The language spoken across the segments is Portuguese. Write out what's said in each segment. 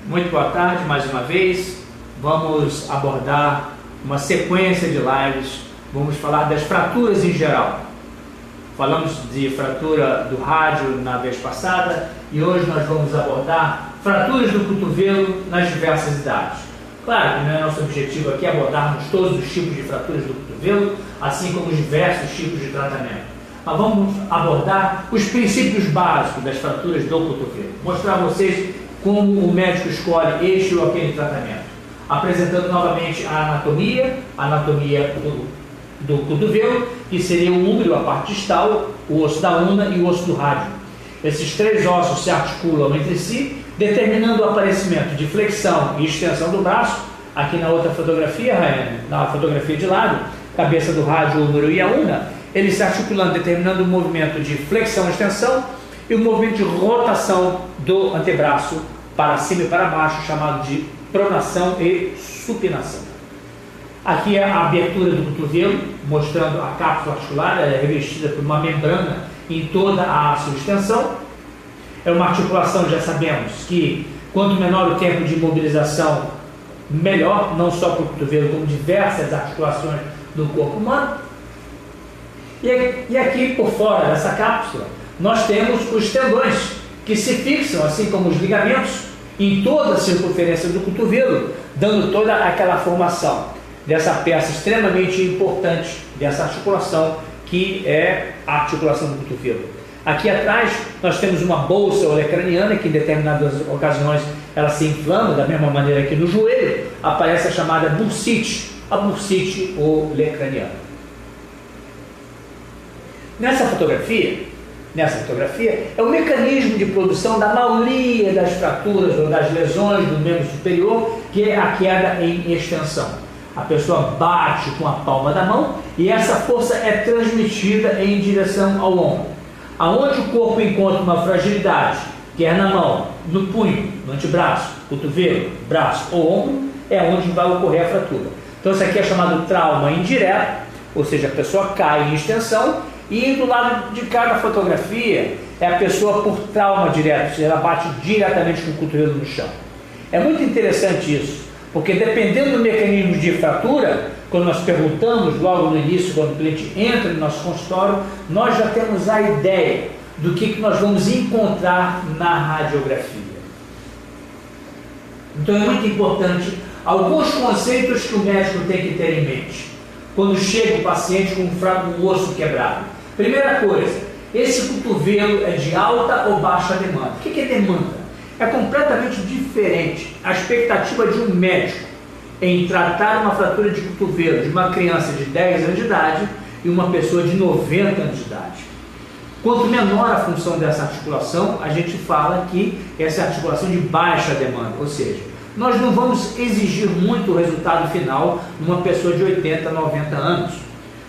Muito boa tarde mais uma vez. Vamos abordar uma sequência de lives. Vamos falar das fraturas em geral. Falamos de fratura do rádio na vez passada e hoje nós vamos abordar fraturas do cotovelo nas diversas idades. Claro que não é nosso objetivo aqui abordarmos todos os tipos de fraturas do cotovelo, assim como os diversos tipos de tratamento. Mas vamos abordar os princípios básicos das fraturas do cotovelo. Mostrar a vocês como o médico escolhe este ou aquele tratamento. Apresentando novamente a anatomia do cotovelo, que seria o úmero, a parte distal, o osso da una e o osso do rádio. Esses três ossos se articulam entre si, determinando o aparecimento de flexão e extensão do braço. Aqui na outra fotografia, Raiane, na fotografia de lado, cabeça do rádio, o úmero e a una, eles se articulando, determinando o movimento de flexão e extensão e o movimento de rotação do antebraço para cima e para baixo, chamado de pronação e supinação. Aqui é a abertura do cotovelo, mostrando a cápsula articular, ela é revestida por uma membrana em toda a sua extensão. É uma articulação, já sabemos, que quanto menor o tempo de imobilização, melhor, não só para o cotovelo, como diversas articulações do corpo humano. E aqui por fora dessa cápsula, nós temos os tendões, que se fixam, assim como os ligamentos, em toda a circunferência do cotovelo, dando toda aquela formação dessa peça extremamente importante, dessa articulação, que é a articulação do cotovelo. Aqui atrás nós temos uma bolsa olecraniana, que em determinadas ocasiões ela se inflama, da mesma maneira que no joelho, aparece a chamada bursite, a bursite olecraniana. Nessa fotografia é o mecanismo de produção da maioria das fraturas ou das lesões do membro superior, que é a queda em extensão. A pessoa bate com a palma da mão e essa força é transmitida em direção ao ombro. Aonde o corpo encontra uma fragilidade, quer na mão, no punho, no antebraço, cotovelo, braço ou ombro, é onde vai ocorrer a fratura. Então isso aqui é chamado trauma indireto, ou seja, a pessoa cai em extensão. E do lado de cada fotografia é a pessoa por trauma direto, ela bate diretamente com o cotovelo no chão. É muito interessante isso, porque dependendo do mecanismo de fratura, quando nós perguntamos logo no início, quando o cliente entra no nosso consultório, nós já temos a ideia do que nós vamos encontrar na radiografia. Então é muito importante alguns conceitos que o médico tem que ter em mente quando chega o paciente com um osso quebrado. Primeira coisa, esse cotovelo é de alta ou baixa demanda? O que é demanda? É completamente diferente a expectativa de um médico em tratar uma fratura de cotovelo de uma criança de 10 anos de idade e uma pessoa de 90 anos de idade. Quanto menor a função dessa articulação, a gente fala que essa é a articulação de baixa demanda, ou seja, nós não vamos exigir muito o resultado final numa pessoa de 80, 90 anos.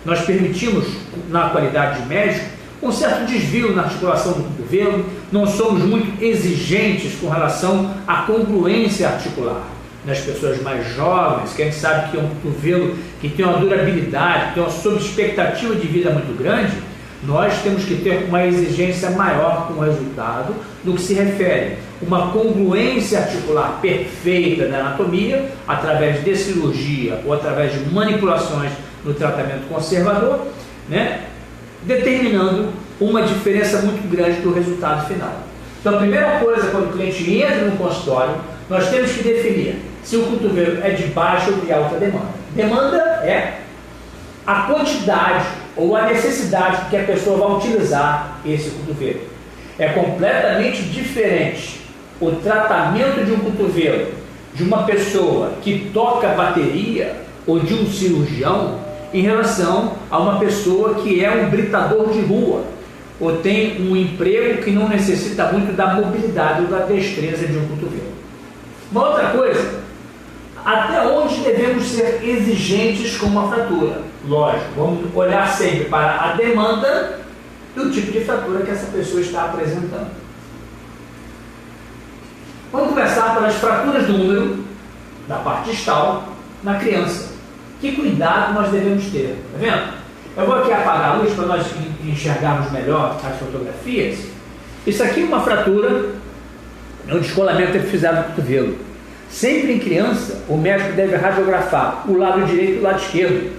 Nós permitimos, na qualidade de médico, um certo desvio na articulação do cotovelo, não somos muito exigentes com relação à congruência articular. Nas pessoas mais jovens, que a gente sabe que é um cotovelo que tem uma durabilidade, que tem uma subexpectativa de vida muito grande, nós temos que ter uma exigência maior com o resultado do que se refere uma congruência articular perfeita da anatomia, através de cirurgia ou através de manipulações no tratamento conservador, né, determinando uma diferença muito grande do resultado final. Então a primeira coisa, quando o cliente entra no consultório, nós temos que definir se o cotovelo é de baixa ou de alta demanda. Demanda é a quantidade ou a necessidade que a pessoa vai utilizar esse cotovelo. É completamente diferente o tratamento de um cotovelo de uma pessoa que toca bateria ou de um cirurgião em relação a uma pessoa que é um britador de rua ou tem um emprego que não necessita muito da mobilidade ou da destreza de um cotovelo. Uma outra coisa, até onde devemos ser exigentes com uma fratura? Lógico, vamos olhar sempre para a demanda e o tipo de fratura que essa pessoa está apresentando. Vamos começar pelas fraturas do úmero, da parte distal, na criança. Que cuidado nós devemos ter? Está vendo? Eu vou aqui apagar a luz para nós enxergarmos melhor as fotografias. Isso aqui é uma fratura é o descolamento epifisado do cotovelo. Sempre em criança, o médico deve radiografar o lado direito e o lado esquerdo,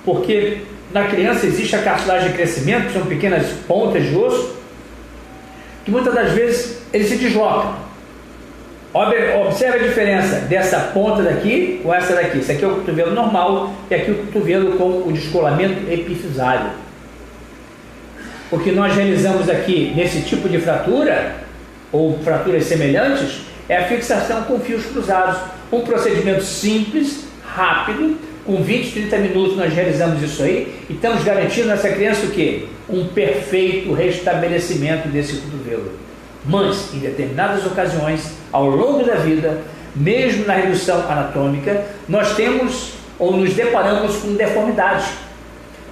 porque na criança existe a cartilagem de crescimento, que são pequenas pontas de osso, que muitas das vezes ele se desloca. Observe a diferença dessa ponta daqui com essa daqui. Esse aqui é o cotovelo normal e aqui o cotovelo com o descolamento epifisário. O que nós realizamos aqui nesse tipo de fratura, ou fraturas semelhantes, é a fixação com fios cruzados. Um procedimento simples, rápido, com 20, 30 minutos nós realizamos isso aí e estamos garantindo nessa criança o quê? Um perfeito restabelecimento desse cotovelo. Mas, em determinadas ocasiões, ao longo da vida, mesmo na redução anatômica, nós temos ou nos deparamos com deformidades.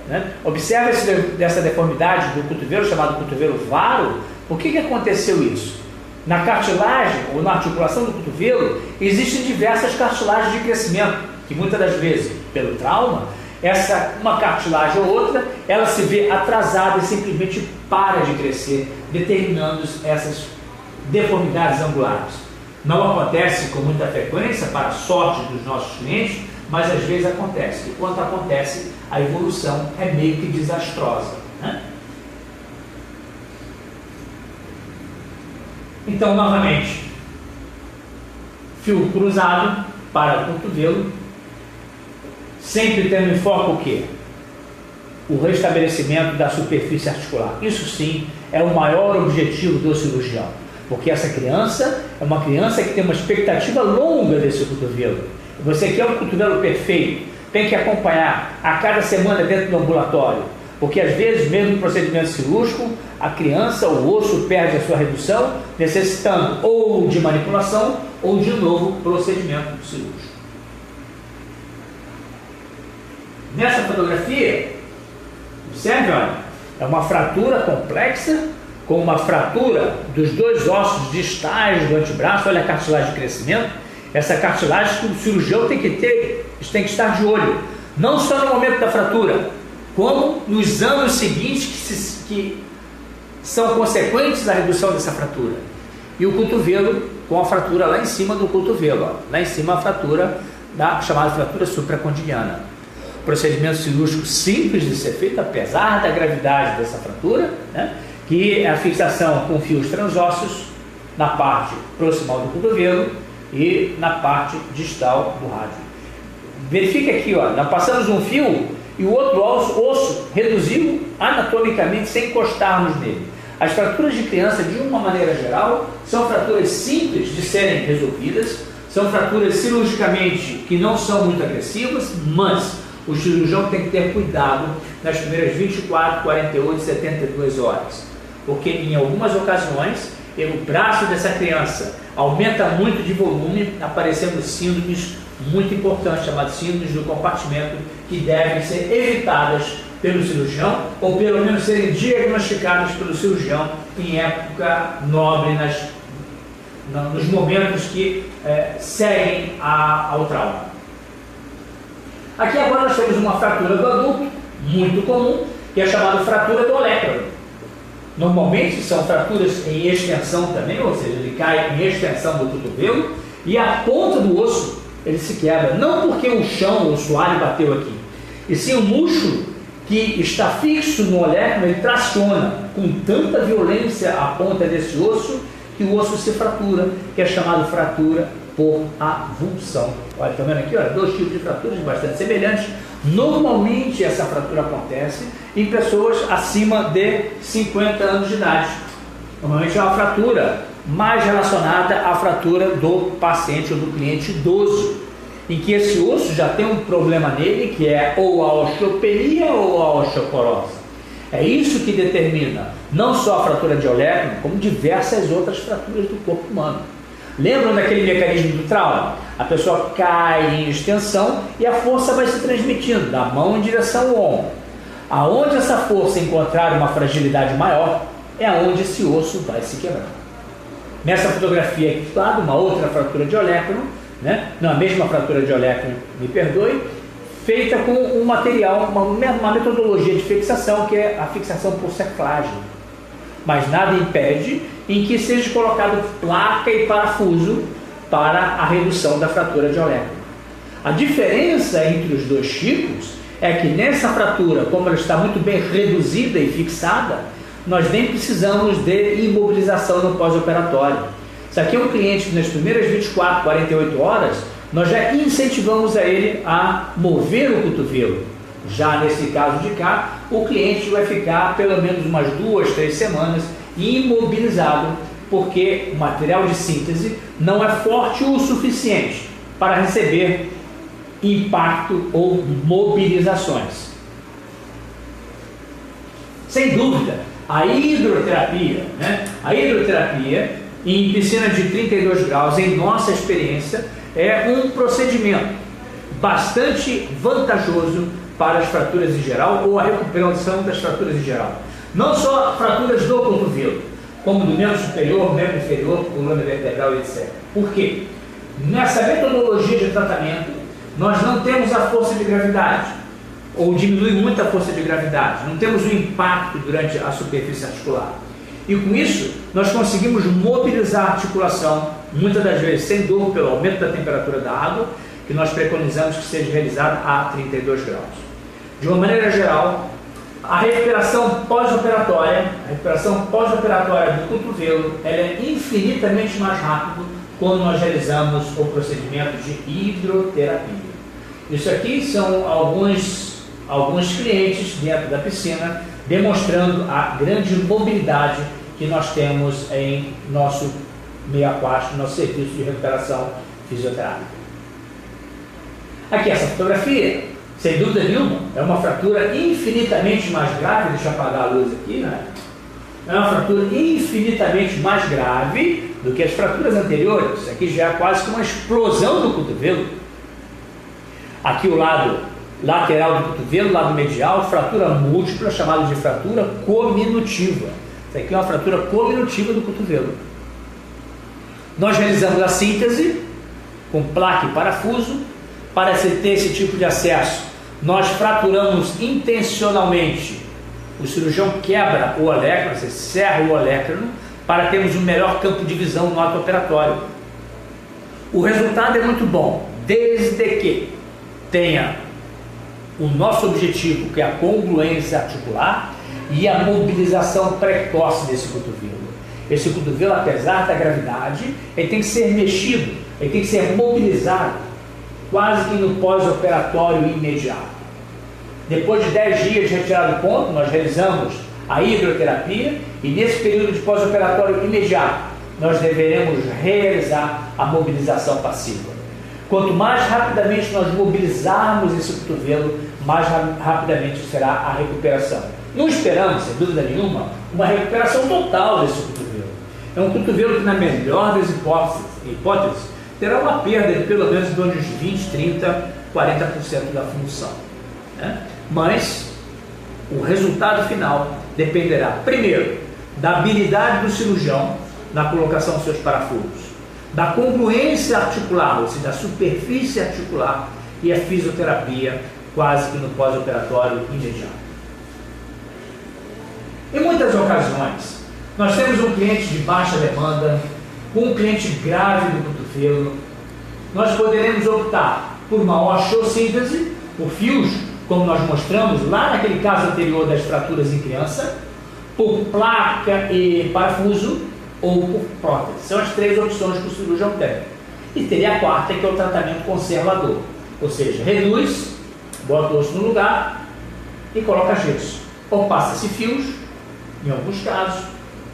Né? Observe dessa deformidade do cotovelo, chamado cotovelo varo. Por que aconteceu isso? Na cartilagem ou na articulação do cotovelo, existem diversas cartilagens de crescimento, que muitas das vezes, pelo trauma, uma cartilagem ou outra, ela se vê atrasada e simplesmente para de crescer, determinando essas deformidades angulares. Não acontece com muita frequência, para a sorte dos nossos clientes, mas às vezes acontece. E quando acontece, a evolução é meio que desastrosa. Né? Então, novamente, fio cruzado para o cotovelo, sempre tendo em foco o quê? O restabelecimento da superfície articular. Isso sim é o maior objetivo do cirurgião, porque essa criança é uma criança que tem uma expectativa longa desse cotovelo. Você quer um cotovelo perfeito, tem que acompanhar a cada semana dentro do ambulatório, porque às vezes, mesmo no procedimento cirúrgico, a criança, o osso perde a sua redução, necessitando ou de manipulação ou de novo procedimento cirúrgico. Nessa fotografia, observe, olha, é uma fratura complexa, com uma fratura dos dois ossos distais do antebraço. Olha a cartilagem de crescimento. Essa cartilagem que o cirurgião tem que estar de olho, não só no momento da fratura, como nos anos seguintes que são consequentes da redução dessa fratura. E o cotovelo com a fratura lá em cima do cotovelo, ó, lá em cima a fratura chamada fratura supracondiliana. Procedimento cirúrgico simples de ser feito, apesar da gravidade dessa fratura, né, que é a fixação com fios transósseos na parte proximal do cotovelo e na parte distal do rádio. Verifique aqui, ó, nós passamos um fio e o outro osso reduziu anatomicamente sem encostarmos nele. As fraturas de criança, de uma maneira geral, são fraturas simples de serem resolvidas, são fraturas cirurgicamente que não são muito agressivas, mas o cirurgião tem que ter cuidado nas primeiras 24, 48, 72 horas, porque em algumas ocasiões o braço dessa criança aumenta muito de volume, aparecendo síndromes muito importantes, chamadas síndromes do compartimento, que devem ser evitadas pelo cirurgião, ou pelo menos serem diagnosticadas pelo cirurgião em época nobre, nos momentos que seguem ao trauma. Aqui agora nós temos uma fratura do adulto, muito comum, que é chamada fratura do olecranon. Normalmente são fraturas em extensão também, ou seja, ele cai em extensão do cotovelo e a ponta do osso ele se quebra, não porque o chão, o assoalho bateu aqui, e sim o músculo que está fixo no olecranon, ele traciona com tanta violência a ponta desse osso que o osso se fratura, que é chamado fratura por avulsão. Olha, está vendo aqui? Olha, dois tipos de fraturas bastante semelhantes. Normalmente essa fratura acontece em pessoas acima de 50 anos de idade. Normalmente é uma fratura mais relacionada à fratura do paciente ou do cliente idoso, em que esse osso já tem um problema nele, que é ou a osteopenia ou a osteoporose. É isso que determina não só a fratura de olecranon, como diversas outras fraturas do corpo humano. Lembram daquele mecanismo do trauma? A pessoa cai em extensão e a força vai se transmitindo da mão em direção ao ombro. Aonde essa força encontrar uma fragilidade maior, é onde esse osso vai se quebrar. Nessa fotografia aqui do lado, uma outra fratura de olecranon, né? Não, a mesma fratura de olecranon, me perdoe, feita com um material, uma metodologia de fixação, que é a fixação por cerclagem. Mas nada impede em que seja colocado placa e parafuso para a redução da fratura de olecro. A diferença entre os dois tipos é que nessa fratura, como ela está muito bem reduzida e fixada, nós nem precisamos de imobilização no pós-operatório. Se aqui é um cliente que nas primeiras 24, 48 horas, nós já incentivamos a ele a mover o cotovelo. Já nesse caso de cá, o cliente vai ficar pelo menos umas 2, 3 semanas imobilizado, porque o material de síntese não é forte o suficiente para receber impacto ou mobilizações. Sem dúvida, a hidroterapia, A hidroterapia em piscina de 32 graus, em nossa experiência, é um procedimento bastante vantajoso para as fraturas em geral ou a recuperação das fraturas em geral. Não só fraturas do cotovelo, como do membro superior, membro inferior, coluna vertebral, etc. Por quê? Nessa metodologia de tratamento, nós não temos a força de gravidade, ou diminui muito a força de gravidade, não temos o impacto durante a superfície articular. E com isso, nós conseguimos mobilizar a articulação, muitas das vezes sem dor, pelo aumento da temperatura da água, que nós preconizamos que seja realizada a 32 graus. De uma maneira geral, a recuperação pós-operatória do cotovelo, ela é infinitamente mais rápida quando nós realizamos o procedimento de hidroterapia. Isso aqui são alguns clientes dentro da piscina, demonstrando a grande mobilidade que nós temos em nosso meio aquático, nosso serviço de recuperação fisioterápica. Aqui essa fotografia, sem dúvida nenhuma, é uma fratura infinitamente mais grave. Deixa eu apagar a luz aqui, É uma fratura infinitamente mais grave do que as fraturas anteriores. Isso aqui já é quase que uma explosão do cotovelo. Aqui o lado lateral do cotovelo, lado medial, fratura múltipla, chamada de fratura cominutiva. Isso aqui é uma fratura cominutiva do cotovelo. Nós realizamos a síntese com placa e parafuso. Para se ter esse tipo de acesso, nós fraturamos intencionalmente. O cirurgião quebra o olecrano, você serra o olecrano, para termos um melhor campo de visão no ato operatório. O resultado é muito bom, desde que tenha o nosso objetivo, que é a congruência articular e a mobilização precoce desse cotovelo. Esse cotovelo, apesar da gravidade, ele tem que ser mexido, ele tem que ser mobilizado, quase que no pós-operatório imediato. Depois de 10 dias de retirada do ponto, nós realizamos a hidroterapia e nesse período de pós-operatório imediato, nós deveremos realizar a mobilização passiva. Quanto mais rapidamente nós mobilizarmos esse cotovelo, mais rapidamente será a recuperação. Não esperamos, sem dúvida nenhuma, uma recuperação total desse cotovelo. É um cotovelo que, na melhor das hipóteses, terá uma perda de pelo menos de uns 20, 30, 40% da função. Mas o resultado final dependerá, primeiro, da habilidade do cirurgião na colocação dos seus parafusos, da congruência articular, ou seja, da superfície articular, e a fisioterapia quase que no pós-operatório imediato. Em muitas ocasiões, nós temos um cliente de baixa demanda, com um cliente grave do cotovelo. Nós poderemos optar por uma osteossíntese, por fios, como nós mostramos lá naquele caso anterior das fraturas em criança, por placa e parafuso ou por prótese. São as 3 opções que o cirurgião tem. E teria a quarta, que é o tratamento conservador, ou seja, reduz, bota o osso no lugar e coloca gesso. Ou passa-se fios, em alguns casos,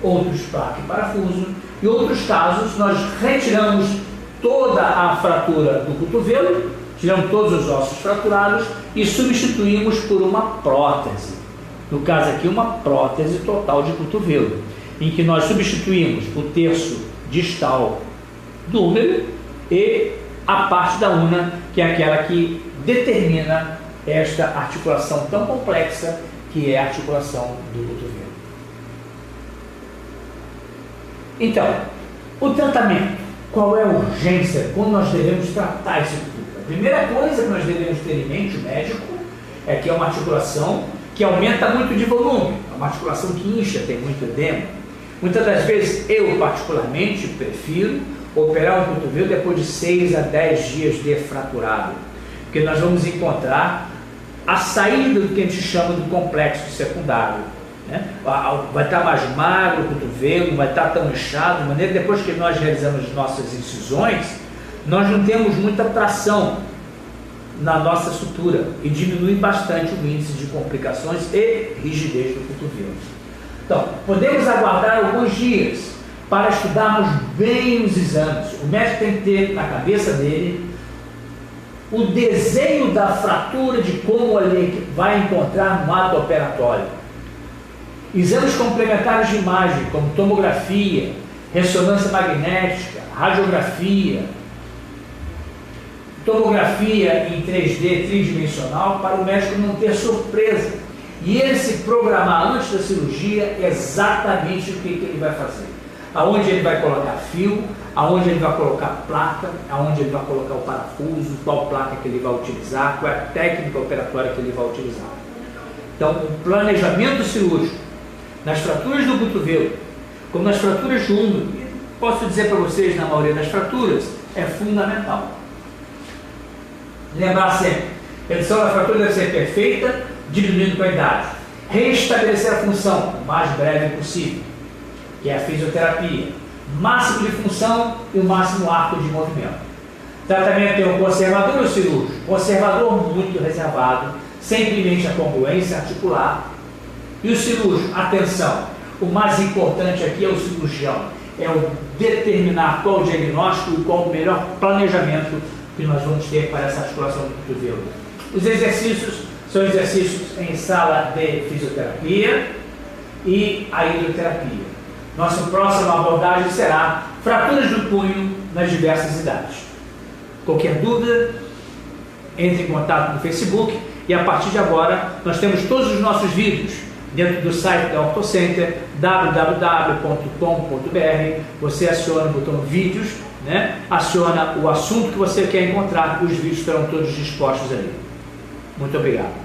outros placa e parafuso. Em outros casos, nós retiramos toda a fratura do cotovelo, tiramos todos os ossos fraturados e substituímos por uma prótese. No caso aqui, uma prótese total de cotovelo, em que nós substituímos o terço distal do húmero e a parte da una, que é aquela que determina esta articulação tão complexa que é a articulação do cotovelo. Então, o tratamento, qual é a urgência, como nós devemos tratar esse cotovelo? A primeira coisa que nós devemos ter em mente, o médico, é que é uma articulação que aumenta muito de volume, é uma articulação que incha, tem muito edema. Muitas das vezes, eu particularmente prefiro operar um cotovelo depois de 6 a 10 dias de fraturado, porque nós vamos encontrar a saída do que a gente chama do complexo secundário, né? Vai estar mais magro o cotovelo, não vai estar tão inchado, de maneira que depois que nós realizamos nossas incisões, nós não temos muita tração na nossa sutura e diminui bastante o índice de complicações e rigidez do cotovelo. Então, podemos aguardar alguns dias para estudarmos bem os exames. O médico tem que ter na cabeça dele o desenho da fratura, de como ele vai encontrar no ato operatório. Exames complementares de imagem, como tomografia, ressonância magnética, radiografia, tomografia em 3D tridimensional, para o médico não ter surpresa e ele se programar antes da cirurgia exatamente o que ele vai fazer, aonde ele vai colocar fio, aonde ele vai colocar placa, aonde ele vai colocar o parafuso, qual placa que ele vai utilizar, qual é a técnica operatória que ele vai utilizar. Então, o planejamento cirúrgico nas fraturas do cotovelo, como nas fraturas do úmero, posso dizer para vocês, na maioria das fraturas, é fundamental. Lembrar sempre, a redução da fratura deve ser perfeita, diminuindo com a idade. Restabelecer a função o mais breve possível, que é a fisioterapia. Máximo de função e o máximo arco de movimento. Tratamento tem o conservador e o cirúrgico. Conservador muito reservado, simplesmente a congruência articular. E o cirúrgico, atenção, o mais importante aqui é o cirurgião, é o determinar qual o diagnóstico e qual o melhor planejamento que nós vamos ter para essa articulação do cotovelo. Os exercícios são exercícios em sala de fisioterapia e a hidroterapia. Nossa próxima abordagem será fraturas do punho nas diversas idades. Qualquer dúvida, entre em contato no Facebook e a partir de agora nós temos todos os nossos vídeos dentro do site da OrtoCenter, www.com.br. Você aciona o botão vídeos, né? Aciona o assunto que você quer encontrar, os vídeos estarão todos dispostos ali. Muito obrigado.